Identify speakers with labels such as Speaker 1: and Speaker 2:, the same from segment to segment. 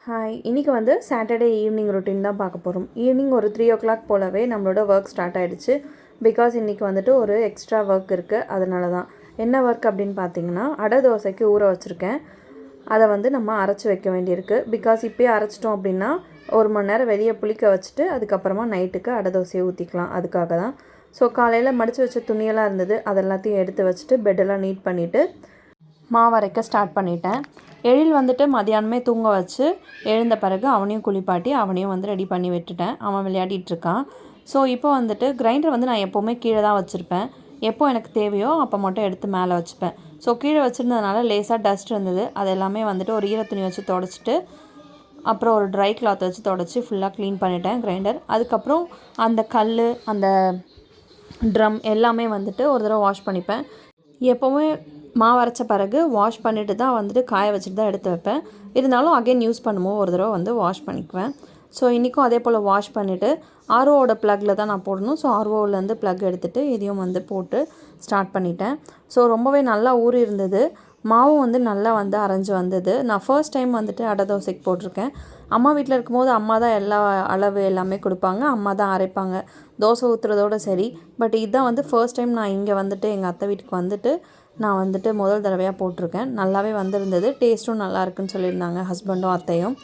Speaker 1: Hi, இன்றைக்கி வந்து Saturday evening routine தான் பார்க்க போகிறோம். ஈவினிங் ஒரு 3 o'clock போலவே நம்மளோட ஒர்க் ஸ்டார்ட் ஆகிடுச்சு. பிகாஸ் இன்றைக்கி வந்துட்டு ஒரு எக்ஸ்ட்ரா ஒர்க் இருக்குது. அதனால தான். என்ன ஒர்க் அப்படின்னு பார்த்தீங்கன்னா, அடை தோசைக்கு ஊற வச்சுருக்கேன். அதை வந்து நம்ம அரைச்சி வைக்க வேண்டியிருக்கு. பிகாஸ் இப்போயே அரைச்சிட்டோம் அப்படின்னா 1 மணி நேரம் வெளியே புளிக்க வச்சுட்டு அதுக்கப்புறமா நைட்டுக்கு அடை தோசையை ஊற்றிக்கலாம். அதுக்காக தான். ஸோ காலையில் மடித்து வச்ச துணியெல்லாம் இருந்தது, அதெல்லாத்தையும் எடுத்து வச்சுட்டு பெட்டெல்லாம் நீட் பண்ணிவிட்டு மாவு அரைக்க ஸ்டார்ட் பண்ணிட்டேன். எழில் வந்துட்டு மதியானமே தூங்க வச்சு எழுந்த பிறகு அவனையும் குளிப்பாட்டி அவனையும் வந்து ரெடி பண்ணி விட்டுட்டேன். அவன் விளையாடிட்டுருக்கான். ஸோ இப்போ வந்துட்டு கிரைண்டர் வந்து நான் எப்போவுமே கீழே தான் வச்சுருப்பேன். எப்போ எனக்கு தேவையோ அப்போ மட்டும் எடுத்து மேலே வச்சுப்பேன். ஸோ கீழே வச்சுருந்ததுனால லேசாக டஸ்ட் இருந்தது. அது எல்லாமே வந்துட்டு ஒரு ஈரத்துணி வச்சு தொடச்சிட்டு அப்புறம் ஒரு ட்ரை கிளாத் வச்சு தொடச்சி ஃபுல்லாக க்ளீன் பண்ணிட்டேன் கிரைண்டர். அதுக்கப்புறம் அந்த கல், அந்த ட்ரம் எல்லாமே வந்துட்டு ஒரு தடவை வாஷ் பண்ணிப்பேன். எப்போவுமே மாவு அரைச்ச பிறகு வாஷ் பண்ணிவிட்டு தான் வந்துட்டு காய வச்சுட்டு தான் எடுத்து வைப்பேன். இருந்தாலும் அகைன் யூஸ் பண்ணும்போது ஒரு தடவை வந்து வாஷ் பண்ணிக்குவேன். ஸோ இன்றைக்கும் அதே போல் வாஷ் பண்ணிவிட்டு ஆர்ஓவோட ப்ளக்கில் தான் நான் போடணும். ஸோ ஆர்ஓவிலேருந்து ப்ளக் எடுத்துகிட்டு இதையும் வந்து போட்டு ஸ்டார்ட் பண்ணிட்டேன். ஸோ ரொம்பவே நல்லா ஊறி இருந்தது. மாவும் வந்து நல்லா வந்து அரைஞ்சி வந்தது. நான் ஃபர்ஸ்ட் டைம் வந்துட்டு அடை தோசைக்கு போட்டிருக்கேன். அம்மா வீட்டில் இருக்கும்போது அம்மா தான் எல்லா அளவு எல்லாமே கொடுப்பாங்க, அம்மா தான் அரைப்பாங்க, தோசை ஊற்றுறதோடு சரி. பட் இதுதான் வந்து ஃபர்ஸ்ட் டைம் நான் இங்கே வந்துட்டு எங்கள் அத்தை வீட்டுக்கு வந்துட்டு நான் வந்துட்டு முதல் தடவையாக போட்டிருக்கேன். நல்லாவே வந்திருந்தது. டேஸ்ட்டும் நல்லா இருக்குன்னு சொல்லியிருந்தாங்க ஹஸ்பண்டும் அத்தையும்.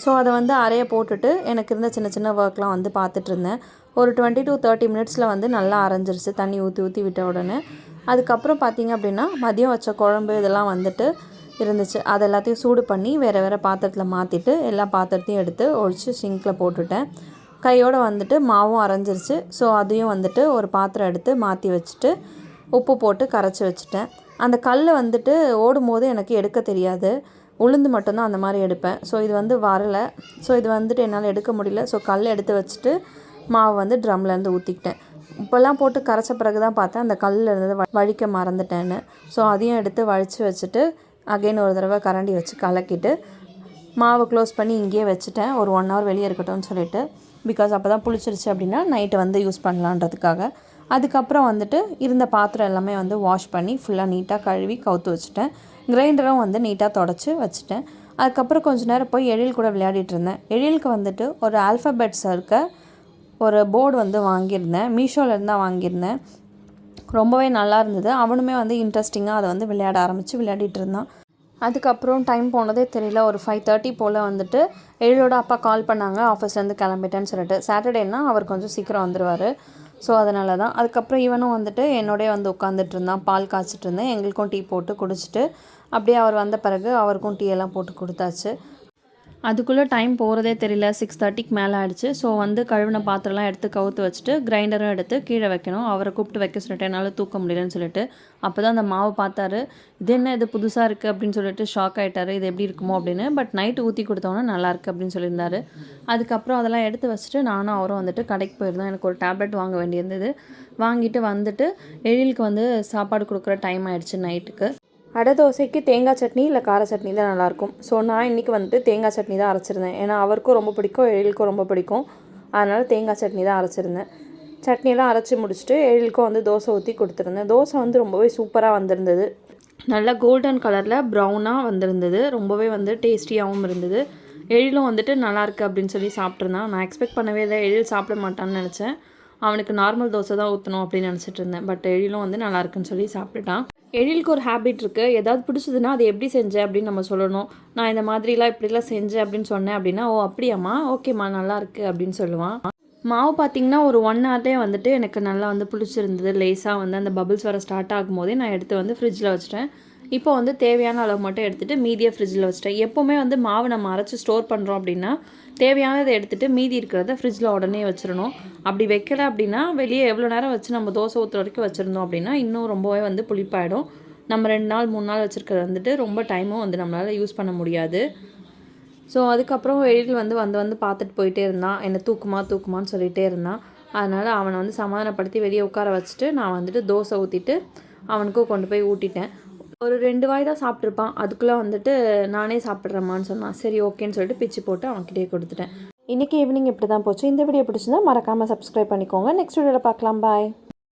Speaker 1: ஸோ அதை வந்து அரைய போட்டுட்டு எனக்கு இருந்த சின்ன சின்ன ஒர்க்லாம் வந்து பார்த்துட்டு இருந்தேன். ஒரு 20 to 30 மினிட்ஸில் வந்து நல்லா அரைஞ்சிருச்சு, தண்ணி ஊற்றி விட்ட உடனே. அதுக்கப்புறம் பார்த்திங்க அப்படின்னா மதியம் வச்ச குழம்பு இதெல்லாம் வந்துட்டு இருந்துச்சு. அது எல்லாத்தையும் சூடு பண்ணி வேறு பாத்திரத்தில் மாற்றிட்டு எல்லா பாத்திரத்தையும் எடுத்து ஒழிச்சு சிங்கில் போட்டுட்டேன். கையோடு வந்துட்டு மாவும் அரைஞ்சிருச்சு. ஸோ அதையும் வந்துட்டு ஒரு பாத்திரம் எடுத்து மாற்றி வச்சுட்டு உப்பு போட்டு கரைச்சி வச்சுட்டேன். அந்த கல் வந்துட்டு ஓடும் போது எனக்கு எடுக்க தெரியாது, உளுந்து மட்டும்தான் அந்த மாதிரி எடுப்பேன். ஸோ இது வந்து வரலை. ஸோ இது வந்துட்டு என்னால் எடுக்க முடியல. ஸோ கல் எடுத்து வச்சுட்டு மாவு வந்து ட்ரம்லேருந்து ஊற்றிக்கிட்டேன். இப்போல்லாம் போட்டு கரைச்ச பிறகு தான் பார்த்தேன் அந்த கல்லில் இருந்தது வழிக்க மறந்துட்டேன்னு. ஸோ அதையும் எடுத்து வழித்து வச்சுட்டு அகைன் ஒரு தடவை கரண்டி வச்சு கலக்கிட்டு மாவு க்ளோஸ் பண்ணி இங்கேயே வச்சுட்டேன். ஒரு 1 hour வெளியே இருக்கட்டும்னு சொல்லிட்டு. பிகாஸ் அப்போ தான் புளிச்சிருச்சு அப்படின்னா நைட்டு வந்து யூஸ் பண்ணலான்றதுக்காக. அதுக்கப்புறம் வந்துட்டு இருந்த பாத்திரம் எல்லாமே வந்து வாஷ் பண்ணி ஃபுல்லாக நீட்டாக கழுவி கவுத்து வச்சுட்டேன். கிரைண்டரும் வந்து நீட்டாக தொடச்சி வச்சுட்டேன். அதுக்கப்புறம் கொஞ்சம் நேரம் போய் எழில் கூட விளையாடிட்டு இருந்தேன். எழிலுக்கு வந்துட்டு ஒரு ஆல்ஃபபெட்ஸ் இருக்க ஒரு போர்டு வந்து வாங்கியிருந்தேன். மீஷோலேருந்து தான் வாங்கியிருந்தேன். ரொம்பவே நல்லா இருந்தது. அவனுமே வந்து இன்ட்ரெஸ்டிங்காக அதை வந்து விளையாட ஆரம்பித்து விளையாடிட்டு இருந்தான். அதுக்கப்புறம் டைம் போனதே தெரியல. ஒரு 5:30 போல் வந்துட்டு எழிலோட அப்பா கால் பண்ணாங்க, ஆஃபீஸ்லேருந்து கிளம்பிட்டேன்னு சொல்லிட்டு. சாட்டர்டேனா அவர் கொஞ்சம் சீக்கிரம் வந்துடுவார். ஸோ அதனால தான். அதுக்கப்புறம் இவனும் வந்துட்டு என்னோடய வந்து உட்காந்துட்டு இருந்தான். பால் காய்ச்சிட்டு இருந்தேன். எங்களுக்கும் டீ போட்டு குடிச்சிட்டு அப்படியே அவர் வந்த பிறகு அவருக்கும் டீ எல்லாம் போட்டு கொடுத்தாச்சு. அதுக்குள்ளே டைம் போகிறதே தெரியல. 6:30க்கு மேலே ஆகிடுச்சு. ஸோ வந்து கழுவின பாத்திரம்லாம் எடுத்து கவுத்து வச்சுட்டு கிரைண்டரும் எடுத்து கீழே வைக்கணும். அவரை கூப்பிட்டு வைக்க சொல்லிட்டு என்னால் தூக்க முடியலன்னு சொல்லிட்டு. அப்போ தான் அந்த மாவு பார்த்தாரு. இது என்ன இது புதுசாக இருக்குது அப்படின்னு சொல்லிட்டு ஷாக் ஆகிட்டார். இது எப்படி இருக்குமோ அப்படின்னு. பட் நைட்டு ஊற்றி கொடுத்தோன்னா நல்லாயிருக்கு அப்படின்னு சொல்லியிருந்தாரு. அதுக்கப்புறம் அதெல்லாம் எடுத்து வச்சுட்டு நானும் அவரும் வந்துட்டு கடைக்கு போயிருந்தோம். எனக்கு ஒரு டேப்லெட் வாங்க வேண்டியிருந்தது. வாங்கிட்டு வந்துட்டு எழிலுக்கு வந்து சாப்பாடு கொடுக்குற டைம் ஆகிடுச்சு நைட்டுக்கு. அடை தோசைக்கு தேங்காய் சட்னி இல்லை கார சட்னி தான் நல்லாயிருக்கும். ஸோ நான் இன்றைக்கி வந்துட்டு தேங்காய் சட்னி தான் அரைச்சிருந்தேன். ஏன்னா அவருக்கும் ரொம்ப பிடிக்கும், எழிலுக்கும் ரொம்ப பிடிக்கும். அதனால் தேங்காய் சட்னி தான் அரைச்சிருந்தேன். சட்னியெல்லாம் அரைச்சி முடிச்சுட்டு எழிலுக்கும் வந்து தோசை ஊற்றி கொடுத்துருந்தேன். தோசை வந்து ரொம்பவே சூப்பராக வந்திருந்தது. நல்லா கோல்டன் கலரில் ப்ரௌனாக வந்திருந்தது. ரொம்பவே வந்து டேஸ்டியாகவும் இருந்தது. எழிலும் வந்துட்டு நல்லாயிருக்கு அப்படின்னு சொல்லி சாப்பிட்ருந்தான். நான் எக்ஸ்பெக்ட் பண்ணவே இல்லை, எழில் சாப்பிட மாட்டான்னு நினச்சேன். அவனுக்கு நார்மல் தோசை தான் ஊற்றணும் அப்படின்னு நினச்சிட்டு இருந்தேன். பட் எழிலும் வந்து நல்லாயிருக்குன்னு சொல்லி சாப்பிட்டுட்டான். எழிலுக்கு ஒரு ஹேபிட் இருக்குது. ஏதாவது பிடிச்சதுன்னா அது எப்படி செஞ்சேன் அப்படின்னு நம்ம சொல்லணும். நான் இந்த மாதிரிலாம் இப்படிலாம் செஞ்சேன் அப்படின்னு சொன்னேன் அப்படின்னா, ஓ அப்படியாம்மா, ஓகேம்மா, நல்லாயிருக்கு அப்படின்னு சொல்லுவான். மாவு பார்த்திங்கன்னா ஒரு 1 hourலேயே வந்துட்டு எனக்கு நல்லா வந்து பிடிச்சிருந்தது. லேஸாக வந்து அந்த பபிள்ஸ் வர ஸ்டார்ட் ஆகும்போதே நான் எடுத்து வந்து ஃப்ரிட்ஜில் வச்சுட்டேன். இப்போ வந்து தேவையான அளவு மட்டும் எடுத்துகிட்டு மீதியை ஃப்ரிட்ஜில் வச்சுட்டேன். எப்போவுமே வந்து மாவு நம்ம அரைச்சி ஸ்டோர் பண்ணுறோம் அப்படின்னா தேவையானதை எடுத்துகிட்டு மீதி இருக்கிறத ஃப்ரிட்ஜில் உடனே வச்சிடணும். அப்படி வைக்கல அப்படின்னா வெளியே எவ்வளோ நேரம் வச்சு நம்ம தோசை ஊற்றுற வரைக்கும் வச்சுருந்தோம் அப்படின்னா இன்னும் ரொம்பவே வந்து புளிப்பாயிடும். நம்ம 2 நாள் 3 நாள் வச்சுருக்கிறது வந்துட்டு ரொம்ப டைமும் வந்து நம்மளால் யூஸ் பண்ண முடியாது. ஸோ அதுக்கப்புறம் எழில் வந்து பார்த்துட்டு போயிட்டே இருந்தான். என்னை தூக்குமான்னு சொல்லிகிட்டே இருந்தான். அதனால் அவனை வந்து சமாதானப்படுத்தி வெளியே உட்கார வச்சுட்டு நான் வந்துட்டு தோசை ஊற்றிட்டு அவனுக்கும் கொண்டு போய் ஊட்டிட்டேன். ஒரு 2 வாய் தான் சாப்பிட்ருப்பான். அதுக்குள்ளே வந்துட்டு நானே சாப்பிட்றேம்மான்னு சொன்னான். சரி ஓகேன்னு சொல்லிட்டு பிச்சு போட்டு அவன்கிட்டயே கொடுத்துட்டேன். இன்றைக்கி ஈவினிங் இப்படி தான் போச்சு. இந்த வீடியோ பிடிச்சிருந்தா மறக்காமல் சப்ஸ்கிரைப் பண்ணிக்கோங்க. நெக்ஸ்ட் வீடியோவில் பார்க்கலாம். பாய்.